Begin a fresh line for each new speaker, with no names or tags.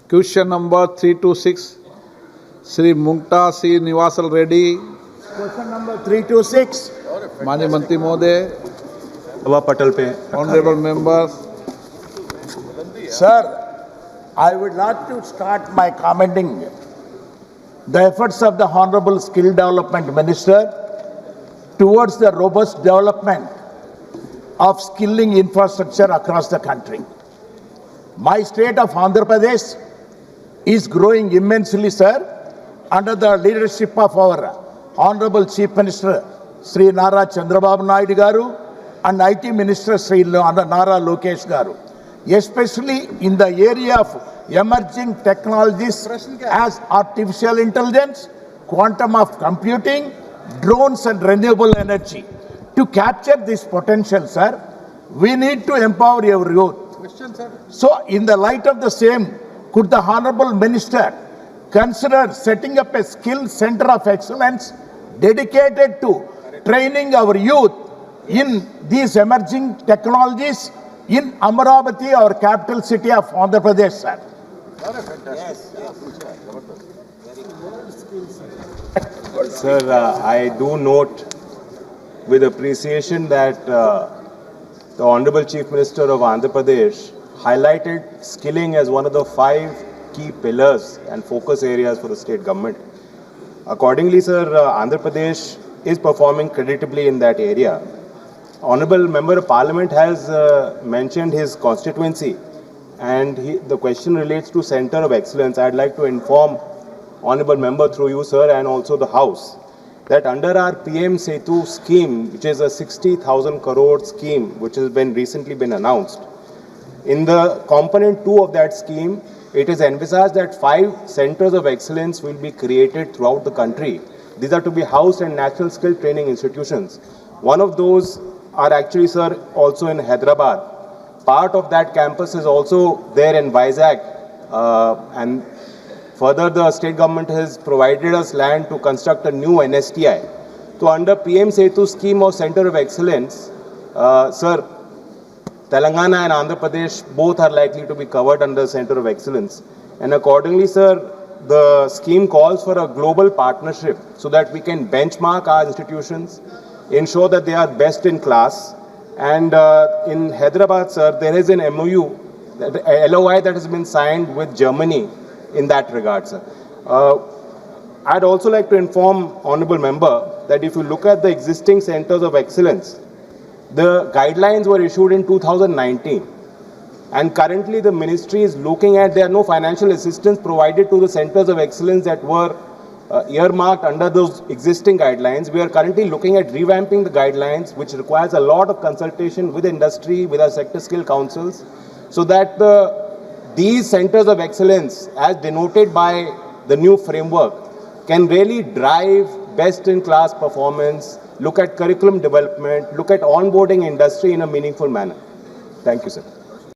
Question number 326, Sri Mukta C. Nivasal Reddy,
Question number 326.
Mani Manत्री महोदय,
सभा पटल पे
honorable members.
Sir, I would like to start by commending the efforts of the Honorable Skill Development Minister towards the robust development of skilling infrastructure across the country. My state of Andhra Pradesh is growing immensely, sir, under the leadership of our Honorable Chief Minister Sri Nara Chandrababu Naidu Garu and IT Minister Sri Nara Lokesh Garu, especially in the area of emerging technologies as artificial intelligence, quantum of computing, drones and renewable energy. To capture this potential, sir, we need to empower our youth. So, in the light of the same, could the Honorable Minister consider setting up a skill center of excellence dedicated to training our youth in these emerging technologies in Amaravati, our capital city of Andhra Pradesh, sir?
Sir, I do note with appreciation that the Honorable Chief Minister of Andhra Pradesh highlighted skilling as one of the 5 key pillars and focus areas for the state government. Accordingly, sir, Andhra Pradesh is performing creditably in that area. Honorable Member of Parliament has mentioned his constituency, and the question relates to Center of Excellence. I'd like to inform Honorable Member through you, sir, and also the House, that under our PM Setu scheme, which is a 60,000 crore scheme, which has recently been announced, in the component 2 of that scheme, it is envisaged that 5 centers of excellence will be created throughout the country. These are to be housed in national skill training institutions. One of those are actually, sir, also in Hyderabad. Part of that campus is also there in Vizag, and further the state government has provided us land to construct a new NSTI. So under PM Setu scheme of Center of Excellence, sir, Telangana and Andhra Pradesh both are likely to be covered under Center of Excellence. And accordingly, sir, the scheme calls for a global partnership so that we can benchmark our institutions, ensure that they are best in class. And in Hyderabad, sir, there is an MOU, LOI that has been signed with Germany in that regard, sir. I'd also like to inform Honorable Member that if you look at the existing Centers of Excellence, the guidelines were issued in 2019. And currently the ministry is looking at, there are no financial assistance provided to the Centers of Excellence that were earmarked under those existing guidelines. We are currently looking at revamping the guidelines, which requires a lot of consultation with industry, with our sector skill councils, so that these Centers of Excellence, as denoted by the new framework, can really drive best-in-class performance, look at curriculum development, look at onboarding industry in a meaningful manner. Thank you, sir.